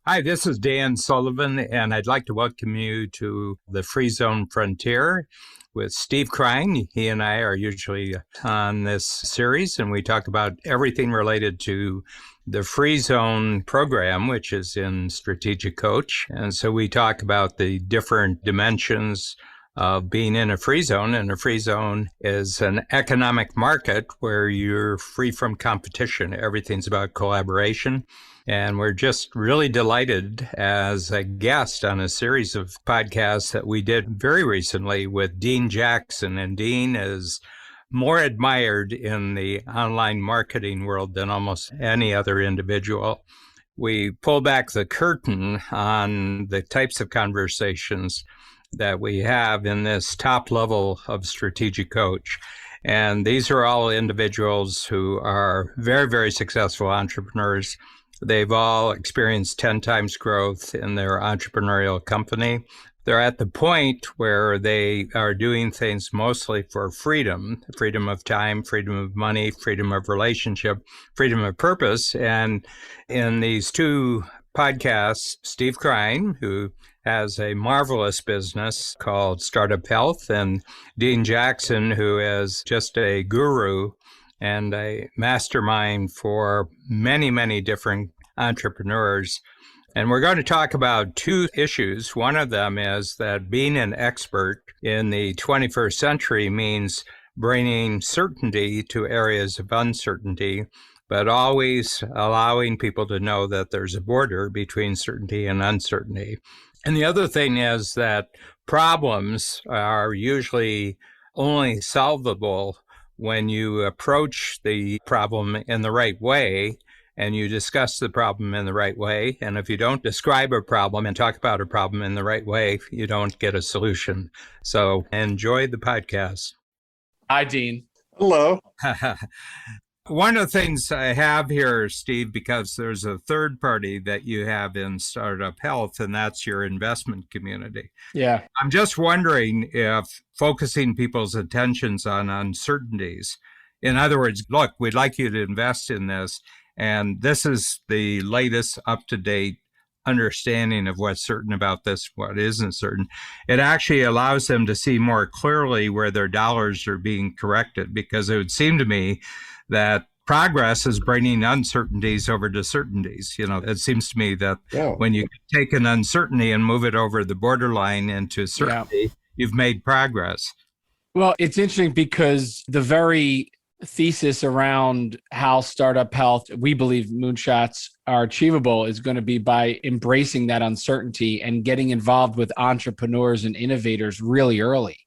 Hi, this is Dan Sullivan, and I'd like to welcome you to the Free Zone Frontier with Steve Krein. He and I are usually on this series, and we talk about everything related to the Free Zone program, which is in Strategic Coach. And so we talk about the different dimensions of being in a free zone. And a free zone is an economic market where you're free from competition. Everything's about collaboration. And we're just really delighted as a guest on a series of podcasts that we did very recently with Dean Jackson. And Dean is more admired in the online marketing world than almost any other individual. We pull back the curtain on the types of conversations that we have in this top level of strategic coach. And these are all individuals who are very, very successful entrepreneurs. They've all experienced 10 times growth in their entrepreneurial company. They're at the point where they are doing things mostly for freedom of time, freedom of money, freedom of relationship, freedom of purpose. And in these two podcasts, Steve Krein, who has a marvelous business called Startup Health, and Dean Jackson, who is just a guru and a mastermind for many, many different entrepreneurs. And we're going to talk about two issues. One of them is that being an expert in the 21st century means bringing certainty to areas of uncertainty, but always allowing people to know that there's a border between certainty and uncertainty. And the other thing is that problems are usually only solvable when you approach the problem in the right way and you discuss the problem in the right way. And if you don't describe a problem and talk about a problem in the right way, you don't get a solution. So enjoy the podcast. Hi, Dean. Hello. One of the things I have here, Steve, because there's a third party that you have in Startup Health, and that's your investment community. Yeah. I'm just wondering if focusing people's attentions on uncertainties, in other words, look, we'd like you to invest in this, and this is the latest up-to-date understanding of what's certain about this, what isn't certain. It actually allows them to see more clearly where their dollars are being corrected, because it would seem to me that progress is bringing uncertainties over to certainties. You know, it seems to me that when you take an uncertainty and move it over the borderline into certainty, you've made progress. Well, it's interesting because the very thesis around how Startup Health, we believe moonshots are achievable, is going to be by embracing that uncertainty and getting involved with entrepreneurs and innovators really early,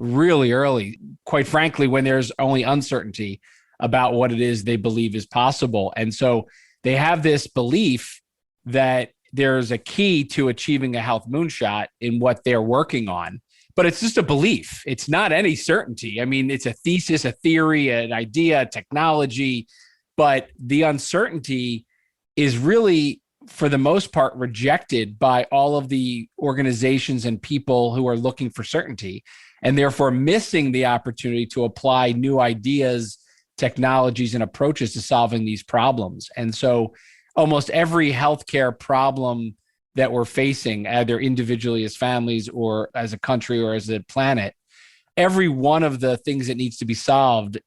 really early. Quite frankly, when there's only uncertainty about what it is they believe is possible. And so they have this belief that there's a key to achieving a health moonshot in what they're working on. But it's just a belief. It's not any certainty. I mean, it's a thesis, a theory, an idea, a technology. But the uncertainty is really, for the most part, rejected by all of the organizations and people who are looking for certainty, and therefore missing the opportunity to apply new ideas, technologies, and approaches to solving these problems. And so almost every healthcare problem that we're facing, either individually as families or as a country or as a planet, every one of the things that needs to be solved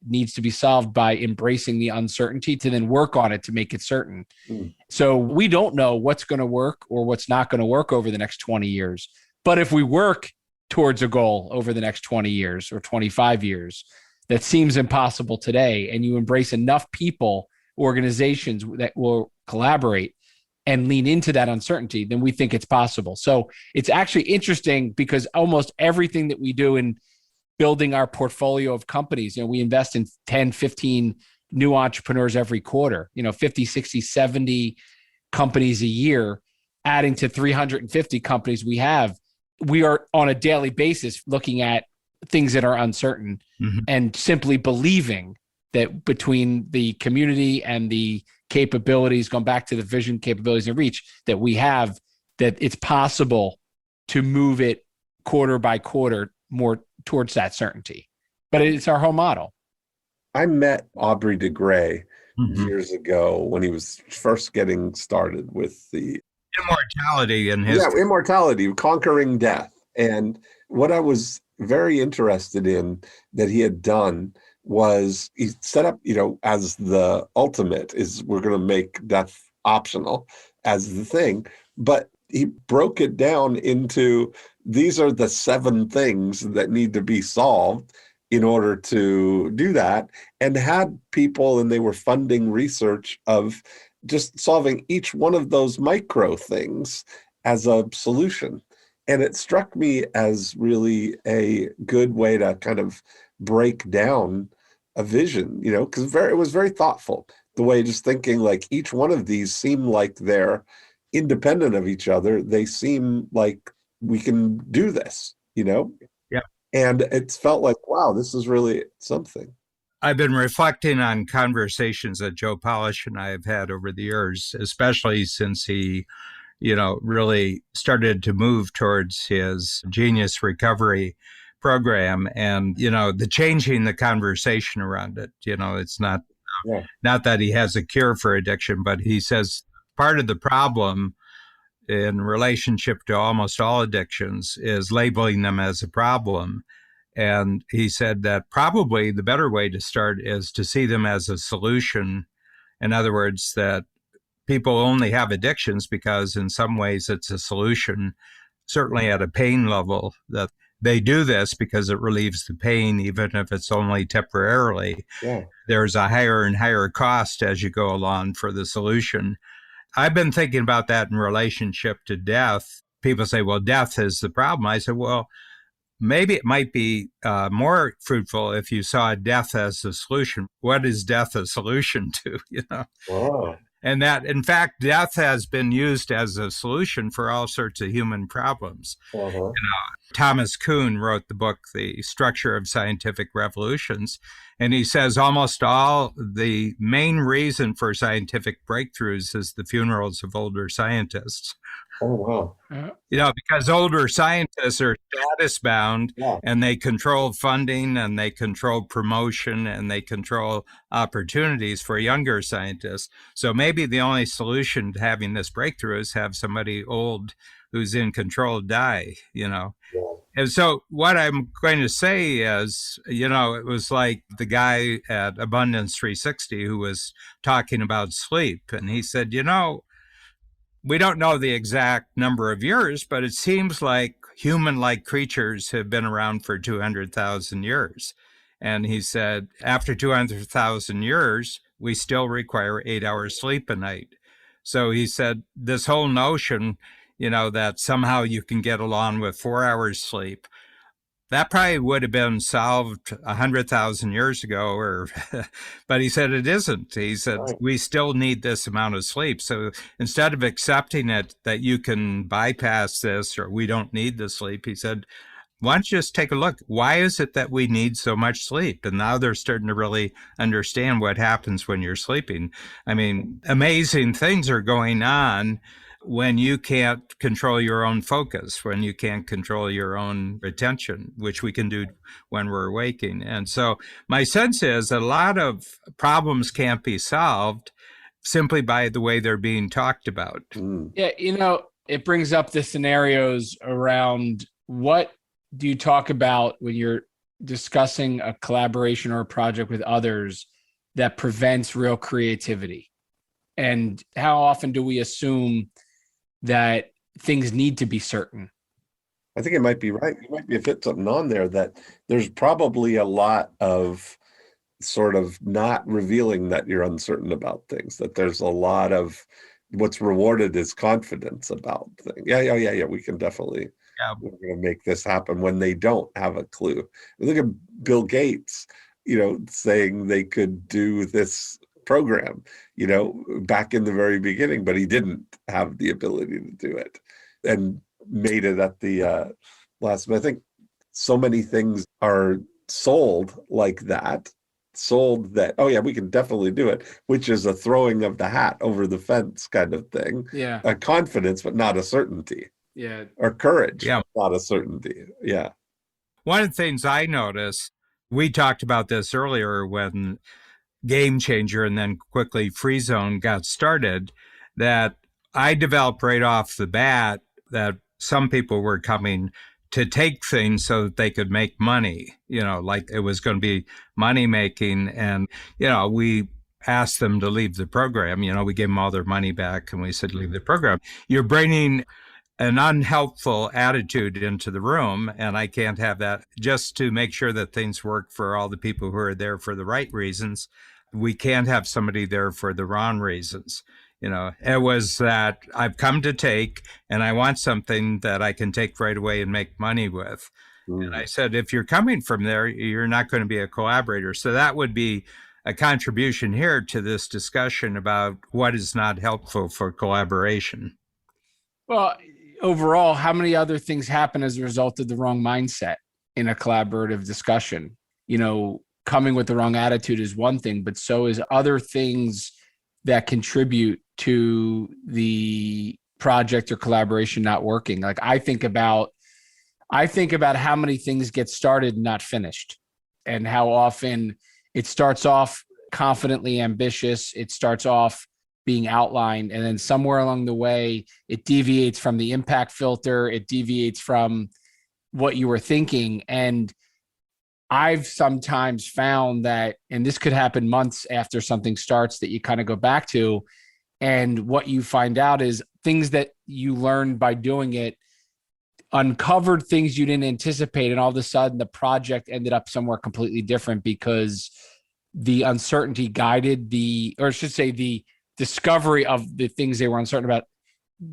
by embracing the uncertainty to then work on it to make it certain. So we don't know what's going to work or what's not going to work over the next 20 years. But if we work towards a goal over the next 20 years or 25 years, that seems impossible today, and you embrace enough people, organizations that will collaborate and lean into that uncertainty, then we think it's possible. So it's actually interesting because almost everything that we do in building our portfolio of companies, we invest in 10, 15 new entrepreneurs every quarter, 50, 60, 70 companies a year, adding to 350 companies we have. We are on a daily basis looking at things that are uncertain and simply believing that between the community and the capabilities, going back to the vision, capabilities, and reach that we have, that it's possible to move it quarter by quarter more towards that certainty. But it's our whole model. I met Aubrey de Grey years ago when he was first getting started with the immortality in his. Yeah, immortality, conquering death. And what I was very interested in that he had done was he set up, as the ultimate is we're going to make death optional as the thing, but he broke it down into these are the 7 things that need to be solved in order to do that, and had people, and they were funding research of just solving each one of those micro things as a solution. And it struck me as really a good way to kind of break down a vision, because it was very thoughtful, the way just thinking like each one of these seem like they're independent of each other. They seem like we can do this, Yeah. And it's felt like, wow, this is really something. I've been reflecting on conversations that Joe Polish and I have had over the years, especially since he, really started to move towards his genius recovery program, and, the changing the conversation around it. It's not, Yeah. not that he has a cure for addiction, but he says part of the problem in relationship to almost all addictions is labeling them as a problem. And he said that probably the better way to start is to see them as a solution. In other words, that people only have addictions because in some ways it's a solution, certainly at a pain level, that they do this because it relieves the pain, even if it's only temporarily. Yeah. There's a higher and higher cost as you go along for the solution. I've been thinking about that in relationship to death. People say, well, death is the problem. I said, well, maybe it might be more fruitful if you saw death as a solution. What is death a solution to? Wow. And that, in fact, death has been used as a solution for all sorts of human problems. Uh-huh. Thomas Kuhn wrote the book, The Structure of Scientific Revolutions, and he says almost all the main reason for scientific breakthroughs is the funerals of older scientists. Oh, wow. Because older scientists are status bound, Yeah. and they control funding and they control promotion and they control opportunities for younger scientists. So maybe the only solution to having this breakthrough is have somebody old who's in control die. Yeah. And so what I'm going to say is, it was like the guy at Abundance 360 who was talking about sleep. And he said, we don't know the exact number of years, but it seems like human-like creatures have been around for 200,000 years. And he said, after 200,000 years, we still require 8 hours sleep a night. So he said, this whole notion, that somehow you can get along with 4 hours sleep, that probably would have been solved 100,000 years ago, but he said it isn't. He said, Right. we still need this amount of sleep. So instead of accepting it that you can bypass this or we don't need the sleep, he said, why don't you just take a look? Why is it that we need so much sleep? And now they're starting to really understand what happens when you're sleeping. I mean, amazing things are going on when you can't control your own focus, when you can't control your own attention, which we can do when we're waking. And so my sense is a lot of problems can't be solved simply by the way they're being talked about. Mm. Yeah, it brings up the scenarios around what do you talk about when you're discussing a collaboration or a project with others that prevents real creativity? And how often do we assume that things need to be certain? I think it might be right. You might be fit something on there that there's probably a lot of sort of not revealing that you're uncertain about things, that there's a lot of what's rewarded is confidence about things. Yeah. We can definitely, we're going to make this happen when they don't have a clue. Look at Bill Gates, saying they could do this program, back in the very beginning, but he didn't have the ability to do it and made it at the last. But I think so many things are sold like that, oh yeah, we can definitely do it, which is a throwing of the hat over the fence kind of thing. Yeah. A confidence, but not a certainty. Yeah. Or courage, Yeah. Not a certainty. Yeah. One of the things I noticed, we talked about this earlier when Game Changer and then quickly Free Zone got started, that I developed right off the bat that some people were coming to take things so that they could make money, like it was going to be money making. And, we asked them to leave the program. We gave them all their money back and we said, leave the program. You're bringing an unhelpful attitude into the room, and I can't have that. Just to make sure that things work for all the people who are there for the right reasons, we can't have somebody there for the wrong reasons. It was that I've come to take, and I want something that I can take right away and make money with. And I said, if you're coming from there, you're not going to be a collaborator. So that would be a contribution here to this discussion about what is not helpful for collaboration. Well, overall, how many other things happen as a result of the wrong mindset in a collaborative discussion? Coming with the wrong attitude is one thing, but so is other things that contribute to the project or collaboration not working. Like I think about how many things get started and not finished, and how often it starts off confidently ambitious. It starts off being outlined, and then somewhere along the way, it deviates from the impact filter. It deviates from what you were thinking. And I've sometimes found that, and this could happen months after something starts, that you kind of go back to, and what you find out is things that you learned by doing it uncovered things you didn't anticipate. And all of a sudden the project ended up somewhere completely different because the uncertainty guided the discovery of the things they were uncertain about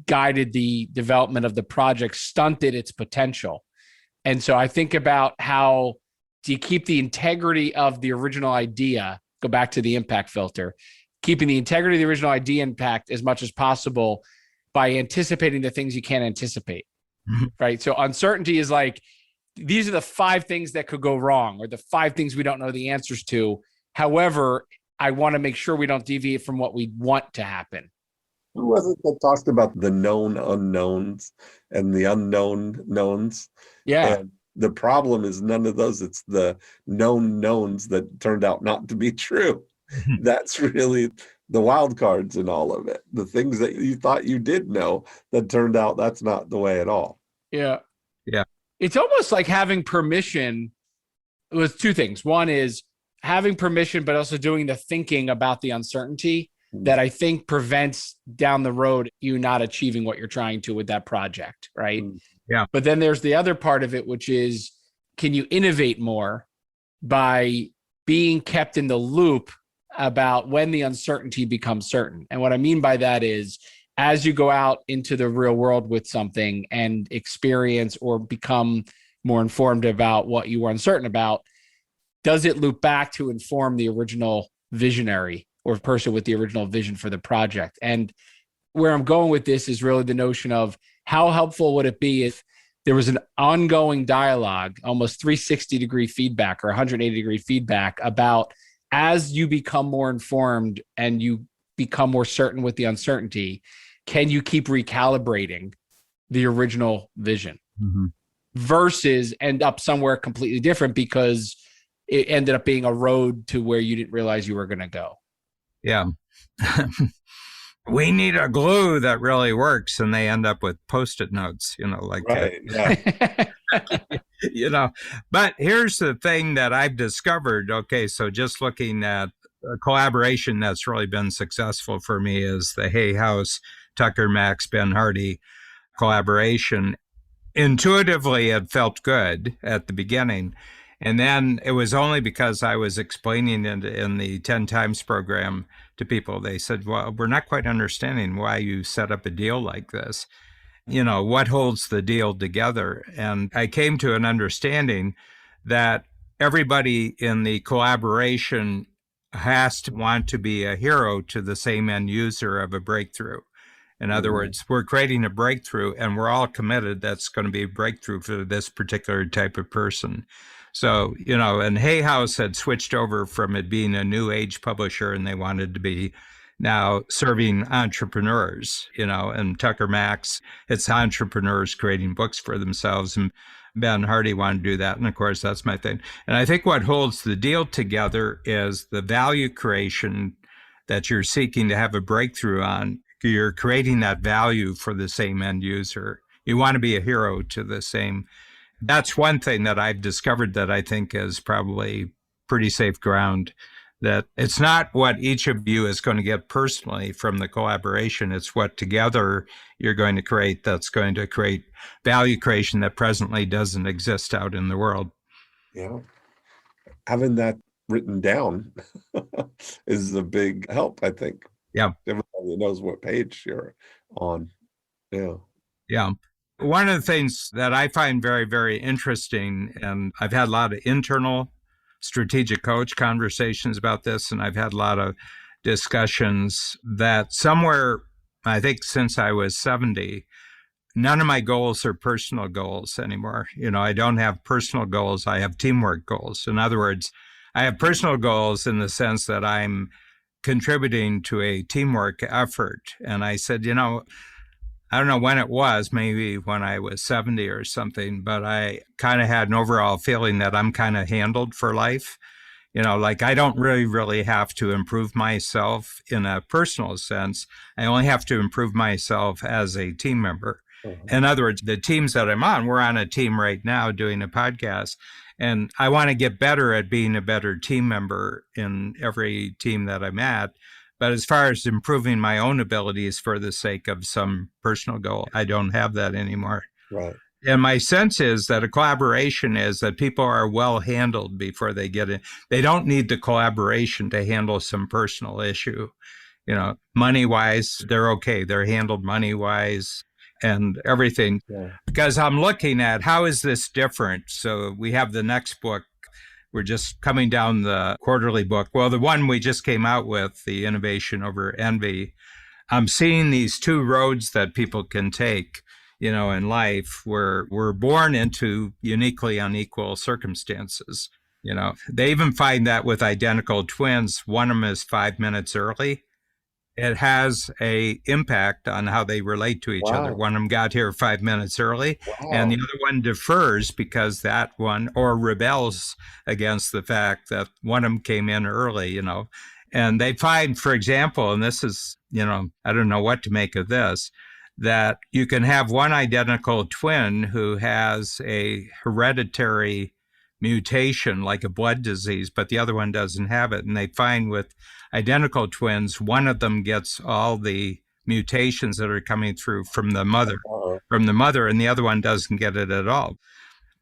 guided the development of the project, stunted its potential. And so I think about how do you keep the integrity of the original idea, go back to the impact filter, keeping the integrity of the original idea intact as much as possible by anticipating the things you can't anticipate, right? So uncertainty is like, these are the 5 things that could go wrong, or the 5 things we don't know the answers to. However, I want to make sure we don't deviate from what we want to happen. Who was it that talked about the known unknowns and the unknown knowns? Yeah. And the problem is none of those. It's the known knowns that turned out not to be true. That's really the wild cards in all of it. The things that you thought you did know that turned out that's not the way at all. Yeah. Yeah. It's almost like having permission with 2 things. One is having permission, but also doing the thinking about the uncertainty that I think prevents down the road you not achieving what you're trying to with that project, right? Yeah. But then there's the other part of it, which is, can you innovate more by being kept in the loop about when the uncertainty becomes certain? And what I mean by that is, as you go out into the real world with something and experience or become more informed about what you were uncertain about, does it loop back to inform the original visionary or person with the original vision for the project? And where I'm going with this is really the notion of how helpful would it be if there was an ongoing dialogue, almost 360-degree feedback or 180-degree feedback about, as you become more informed and you become more certain with the uncertainty, can you keep recalibrating the original vision versus end up somewhere completely different because it ended up being a road to where you didn't realize you were going to go? Yeah. We need a glue that really works, and they end up with Post-it notes, like right. Yeah. But here's the thing that I've discovered. Okay, so just looking at a collaboration that's really been successful for me is the Hay House, Tucker, Max, Ben Hardy collaboration. Intuitively, it felt good at the beginning. And then it was only because I was explaining it in the 10 times program to people. They said, well, we're not quite understanding why you set up a deal like this. What holds the deal together? And I came to an understanding that everybody in the collaboration has to want to be a hero to the same end user of a breakthrough. In other words, we're creating a breakthrough and we're all committed that's going to be a breakthrough for this particular type of person. So, and Hay House had switched over from it being a new age publisher, and they wanted to be now serving entrepreneurs, and Tucker Max, it's entrepreneurs creating books for themselves. And Ben Hardy wanted to do that. And of course, that's my thing. And I think what holds the deal together is the value creation that you're seeking to have a breakthrough on you're creating that value for the same end user. You want to be a hero to the same. That's one thing that I've discovered that I think is probably pretty safe ground, that it's not what each of you is going to get personally from the collaboration. It's what together you're going to create that's going to create value creation that presently doesn't exist out in the world. Yeah. Having that written down is a big help, I think. Yeah. Everybody knows what page you're on. Yeah. Yeah. One of the things that I find very, very interesting, and I've had a lot of internal strategic coach conversations about this, and I've had a lot of discussions that somewhere, I think since I was 70, none of my goals are personal goals anymore. I don't have personal goals. I have teamwork goals. In other words, I have personal goals in the sense that I'm contributing to a teamwork effort. And I said, I don't know when it was, maybe when I was 70 or something, but I kind of had an overall feeling that I'm kind of handled for life. Like I don't really have to improve myself in a personal sense. I only have to improve myself as a team member. In other words, the teams that I'm on, we're on a team right now doing a podcast, and I want to get better at being a better team member in every team that I'm at. But as far as improving my own abilities for the sake of some personal goal, I don't have that anymore. Right. And my sense is that a collaboration is that people are well handled before they get in. They don't need the collaboration to handle some personal issue. Money-wise, they're okay. They're handled money-wise and everything. Yeah. Because I'm looking at how is this different? So we have the next book. We're just coming down the quarterly book. Well, the one we just came out with, the Innovation Over Envy, I'm seeing these two roads that people can take, in life. We're born into uniquely unequal circumstances. They even find that with identical twins, one of them is 5 minutes early. It has a impact on how they relate to each other. One of them got here 5 minutes early, and the other one defers because that one, or rebels against the fact that one of them came in early, And they find, for example, and this is, I don't know what to make of this, that you can have one identical twin who has a hereditary mutation like a blood disease, but the other one doesn't have it. And they find with identical twins, one of them gets all the mutations that are coming through from the mother, and the other one doesn't get it at all.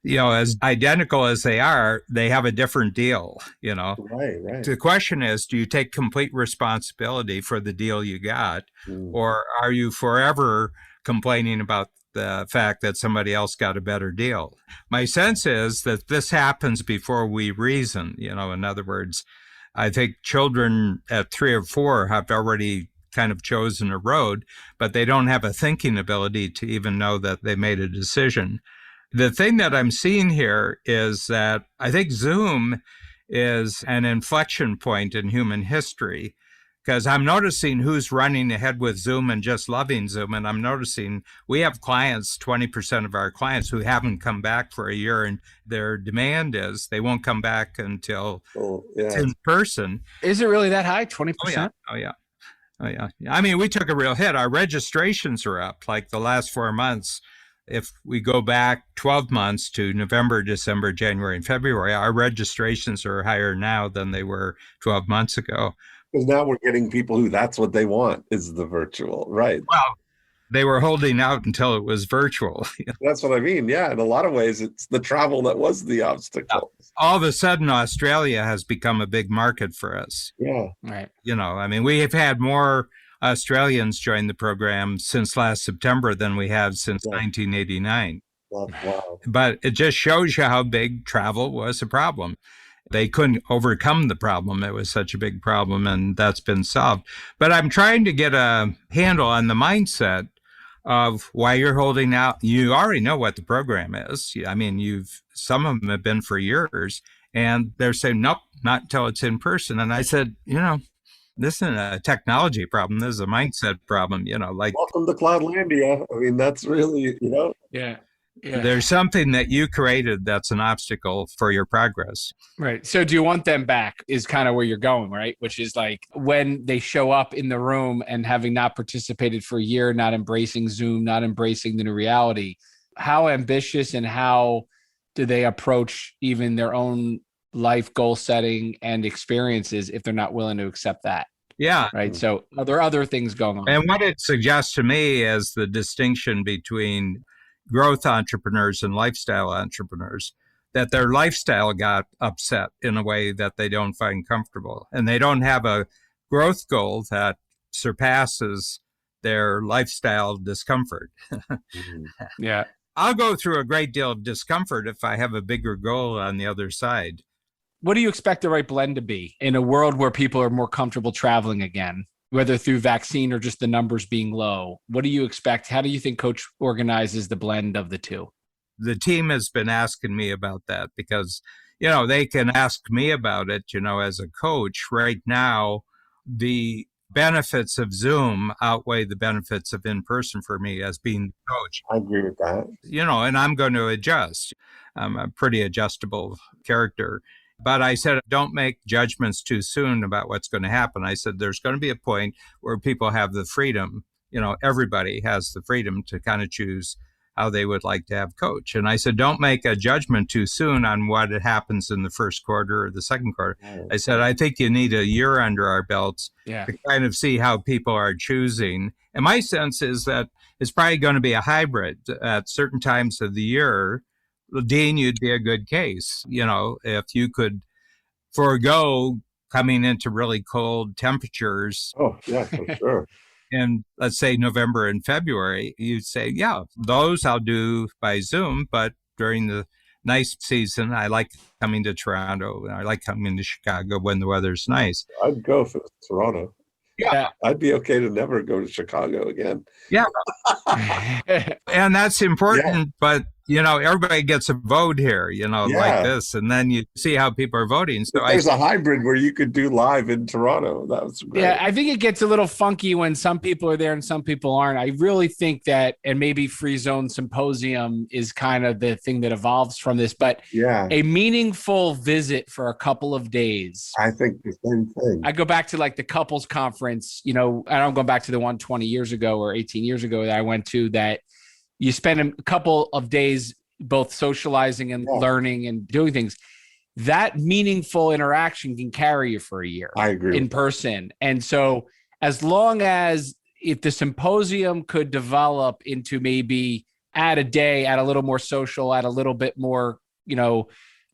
As identical as they are, they have a different deal, Right. The question is, do you take complete responsibility for the deal you got, or are you forever complaining about the fact that somebody else got a better deal? My sense is that this happens before we reason. In other words, I think children at 3 or 4 have already kind of chosen a road, but they don't have a thinking ability to even know that they made a decision. The thing that I'm seeing here is that I think Zoom is an inflection point in human history, because I'm noticing who's running ahead with Zoom and just loving Zoom. And I'm noticing we have clients, 20% of our clients, who haven't come back for a year, and their demand is they won't come back until it's in person. Is it really that high, 20%? Oh, yeah. I mean, we took a real hit. Our registrations are up like the last 4 months. If we go back 12 months to November, December, January, and February, our registrations are higher now than they were 12 months ago. Because now we're getting people who that's what they want is the virtual, right? Well, they were holding out until it was virtual. That's what I mean. Yeah, in a lot of ways, it's the travel that was the obstacle. All of a sudden, Australia has become a big market for us. Yeah. Right. I mean, we have had more Australians join the program since last September than we have since 1989. Wow. But it just shows you how big travel was a problem. They couldn't overcome the problem. It was such a big problem, and that's been solved. But I'm trying to get a handle on the mindset of why you're holding out. You already know what the program is. I mean, some of them have been for years, and they're saying, nope, not until it's in person. And I said, this isn't a technology problem. This is a mindset problem, like. Welcome to Cloudlandia. I mean, that's really, Yeah. Yeah. There's something that you created that's an obstacle for your progress. Right. So do you want them back is kind of where you're going, right? Which is like when they show up in the room and having not participated for a year, not embracing Zoom, not embracing the new reality, how ambitious and how do they approach even their own life goal setting and experiences if they're not willing to accept that? Yeah. Right. So are there other things going on? And what it suggests to me is the distinction between growth entrepreneurs and lifestyle entrepreneurs, that their lifestyle got upset in a way that they don't find comfortable. And they don't have a growth goal that surpasses their lifestyle discomfort. Yeah. I'll go through a great deal of discomfort if I have a bigger goal on the other side. What do you expect the right blend to be in a world where people are more comfortable traveling again, whether through vaccine or just the numbers being low? What do you expect? How do you think Coach organizes the blend of the two? The team has been asking me about that because, they can ask me about it, as a coach. Right now, the benefits of Zoom outweigh the benefits of in-person for me as being the coach. I agree with that. And I'm going to adjust. I'm a pretty adjustable character. But I said, don't make judgments too soon about what's going to happen. I said, there's going to be a point where people have the freedom. Everybody has the freedom to kind of choose how they would like to have coach. And I said, don't make a judgment too soon on what happens in the first quarter or the second quarter. I said, I think you need a year under our belts to kind of see how people are choosing. And my sense is that it's probably going to be a hybrid at certain times of the year. Dean, you'd be a good case, if you could forego coming into really cold temperatures. Oh, yeah, for sure. In, let's say, November and February, you'd say, yeah, those I'll do by Zoom. But during the nice season, I like coming to Toronto. I like coming to Chicago when the weather's nice. I'd go for Toronto. Yeah. I'd be okay to never go to Chicago again. Yeah. And that's important, but everybody gets a vote here, like this, and then you see how people are voting. So there's a hybrid where you could do live in Toronto. That was great. Yeah, I think it gets a little funky when some people are there and some people aren't. I really think that, and maybe Free Zone Symposium is kind of the thing that evolves from this, but a meaningful visit for a couple of days. I think the same thing. I go back to like the couples conference, I don't go back to the one 20 years ago or 18 years ago that I went to, that you spend a couple of days both socializing and learning and doing things. That meaningful interaction can carry you for a year. I agree. In person. And so as long as if the symposium could develop into maybe add a day, add a little more social, add a little bit more,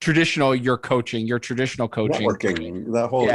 traditional, your traditional coaching. Networking, that whole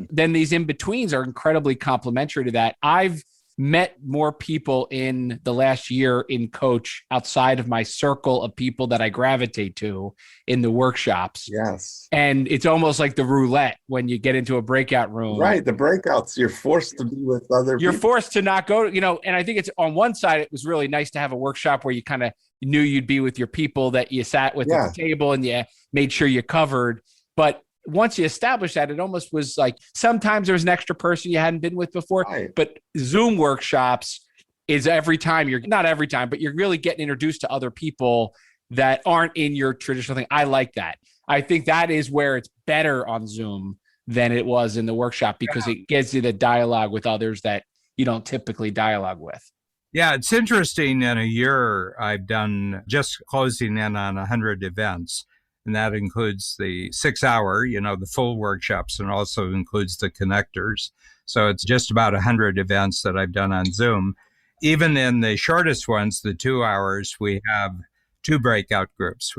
Then these in-betweens are incredibly complementary to that. I've met more people in the last year in coach outside of my circle of people that I gravitate to in the workshops. Yes. And it's almost like the roulette when you get into a breakout room. Right. The breakouts, you're forced to be with other people. You're forced to not go, and I think it's on one side, it was really nice to have a workshop where you kind of knew you'd be with your people that you sat with at the table and you made sure you covered. But once you establish that, it almost was like sometimes there was an extra person you hadn't been with before, but Zoom workshops is every time not every time, but you're really getting introduced to other people that aren't in your traditional thing. I like that. I think that is where it's better on Zoom than it was in the workshop because it gives you the dialogue with others that you don't typically dialogue with. Yeah, it's interesting. In a year, I've done just closing in on 100 events. And that includes the 6-hour, the full workshops, and also includes the connectors. So it's just about 100 events that I've done on Zoom. Even in the shortest ones, the 2 hours, we have 2 breakout groups.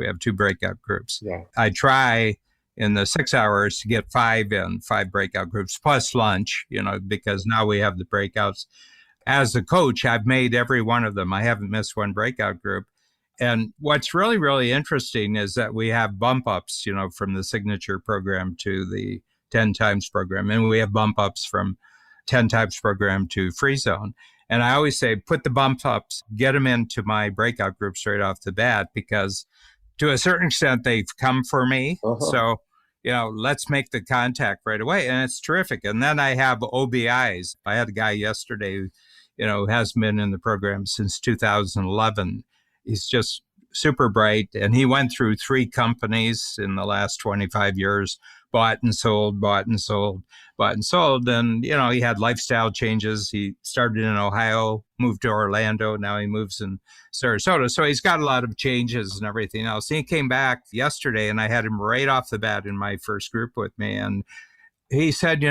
Yeah. I try in the 6 hours to get 5 breakout groups plus lunch, because now we have the breakouts. As a coach, I've made every one of them. I haven't missed one breakout group. And what's really, really interesting is that we have bump ups, from the signature program to the 10 times program. And we have bump ups from 10 times program to Free Zone. And I always say, put the bump ups, get them into my breakout group straight off the bat, because to a certain extent, they've come for me. So, let's make the contact right away. And it's terrific. And then I have OBIs. I had a guy yesterday, who hasn't been in the program since 2011. He's just super bright. And he went through 3 companies in the last 25 years, bought and sold, bought and sold, bought and sold. And, he had lifestyle changes. He started in Ohio, moved to Orlando. Now he moves in Sarasota. So he's got a lot of changes and everything else. He came back yesterday and I had him right off the bat in my first group with me. And he said,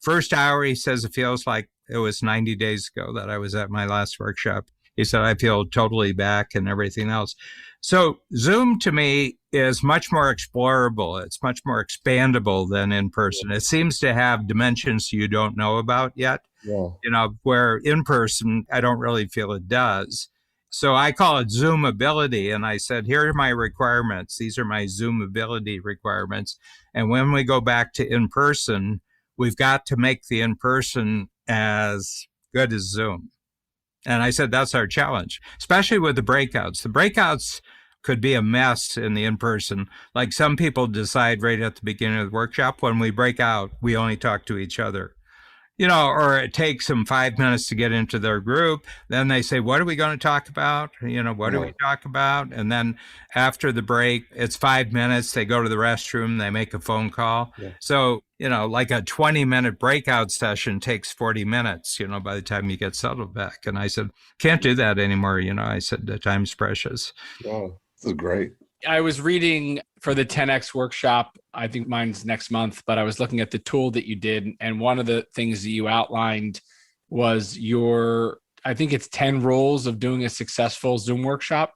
first hour, he says, it feels like it was 90 days ago that I was at my last workshop. He said, I feel totally back and everything else. So Zoom to me is much more explorable. It's much more expandable than in person. It seems to have dimensions you don't know about yet, where in person, I don't really feel it does. So I call it Zoomability. And I said, here are my requirements. These are my Zoomability requirements. And when we go back to in person, we've got to make the in-person as good as Zoom. And I said, that's our challenge, especially with the breakouts. The breakouts could be a mess in the in-person. Like some people decide right at the beginning of the workshop, when we break out, we only talk to each other. Or it takes them 5 minutes to get into their group. Then they say, what are we going to talk about? What do we talk about? And then after the break, it's 5 minutes. They go to the restroom. They make a phone call. Yeah. So, like a 20-minute breakout session takes 40 minutes, by the time you get settled back. And I said, can't do that anymore. I said, the time's precious. Yeah, this is great. I was reading for the 10X workshop. I think mine's next month, but I was looking at the tool that you did. And one of the things that you outlined was I think it's 10 rules of doing a successful Zoom workshop.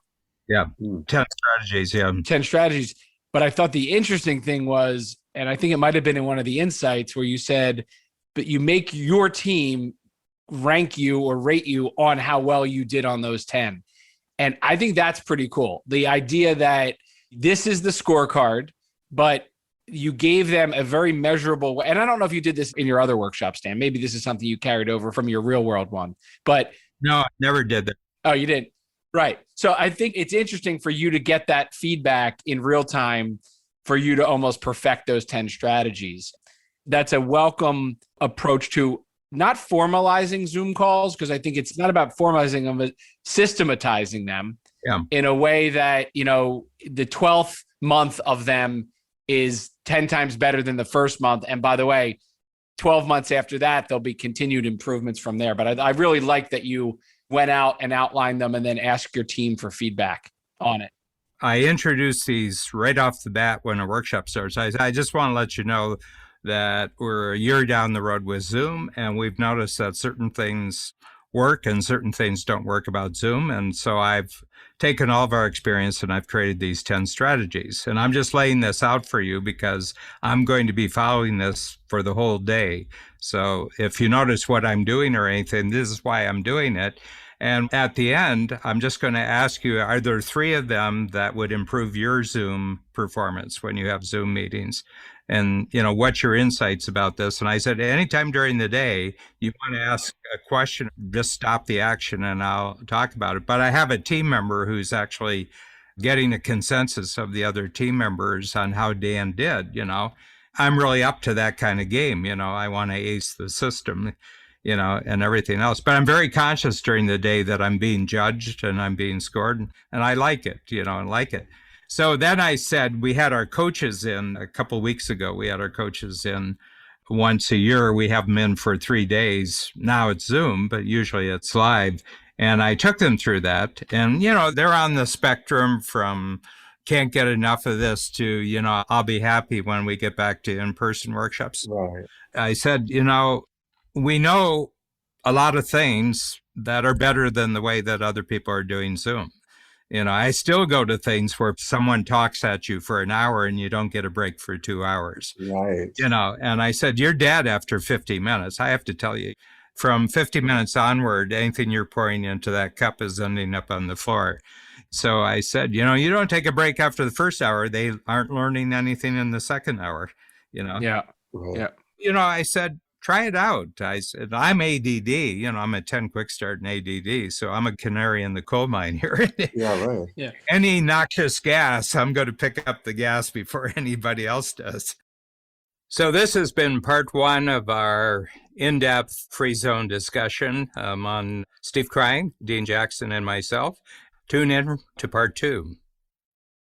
Yeah. 10 strategies. Yeah. 10 strategies. But I thought the interesting thing was, and I think it might've been in one of the insights where you said, but you make your team rank you or rate you on how well you did on those 10. And I think that's pretty cool. The idea that this is the scorecard, but you gave them a very measurable way. And I don't know if you did this in your other workshops, Dan. Maybe this is something you carried over from your real world one. But no, I never did that. Oh, you didn't? Right. So I think it's interesting for you to get that feedback in real time for you to almost perfect those 10 strategies. That's a welcome approach to not formalizing Zoom calls, because I think it's not about formalizing them, but systematizing them in a way that, the 12th month of them is 10 times better than the first month. And by the way, 12 months after that, there'll be continued improvements from there. But I really like that you went out and outlined them and then asked your team for feedback on it. I introduced these right off the bat when a workshop starts. I just want to let you know that we're a year down the road with Zoom, and we've noticed that certain things work and certain things don't work about Zoom. And so I've taken all of our experience and I've created these 10 strategies. And I'm just laying this out for you because I'm going to be following this for the whole day. So if you notice what I'm doing or anything, this is why I'm doing it. And at the end, I'm just going to ask you, are there 3 of them that would improve your Zoom performance when you have Zoom meetings? And, what's your insights about this? And I said, anytime during the day, you want to ask a question, just stop the action and I'll talk about it. But I have a team member who's actually getting a consensus of the other team members on how Dan did, I'm really up to that kind of game. I want to ace the system, and everything else. But I'm very conscious during the day that I'm being judged and I'm being scored. And I like it, I like it. So then I said, we had our coaches in a couple of weeks ago. We had our coaches in once a year. We have them in for 3 days. Now it's Zoom, but usually it's live. And I took them through that. And, they're on the spectrum from can't get enough of this to, I'll be happy when we get back to in-person workshops. Right. I said, we know a lot of things that are better than the way that other people are doing Zoom. I still go to things where someone talks at you for an hour and you don't get a break for 2 hours. Right. And I said, you're dead after 50 minutes. I have to tell you, from 50 minutes onward, anything you're pouring into that cup is ending up on the floor. So I said, you don't take a break after the first hour. They aren't learning anything in the second hour, Yeah. Right. Yeah. I said, try it out. I said, I'm ADD, I'm a 10 quick start in ADD. So I'm a canary in the coal mine here. Yeah, right. Yeah. Any noxious gas, I'm going to pick up the gas before anybody else does. So this has been part 1 of our in-depth free zone discussion on Steve Krein, Dean Jackson, and myself. Tune in to part 2.